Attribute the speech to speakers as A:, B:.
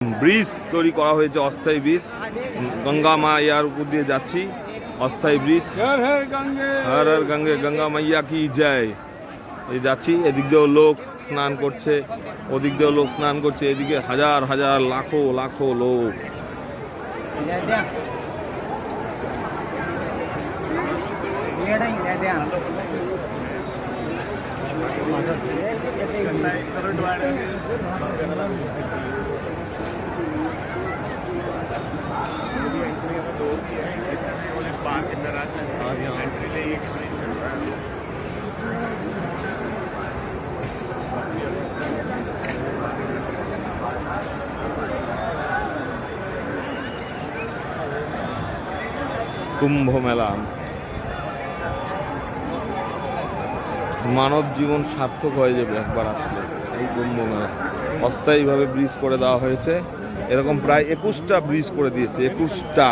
A: Bridge তৈরি করা হয়েছে, অস্থায়ী ব্রিজ। গঙ্গা মাইয়ার উপর দিয়ে যাচ্ছি, অস্থায়ী ব্রিজ। হর হর গঙ্গে, গঙ্গা মাইয়া কি জয়। এই যাচ্ছি, এদিক দিয়েও লোক স্নান করছে, ওদিক দিয়েও লোক স্নান করছে, এদিকে হাজার হাজার লাখো লাখো লোক। কুম্ভ মেলা, মানব জীবন সার্থক হয়ে যাবে একবার আসলে এই কুম্ভ মেলা। অস্থায়ীভাবে ব্রিজ করে দেওয়া হয়েছে, এরকম প্রায় 21টা ব্রিজ করে দিয়েছে, 21টা।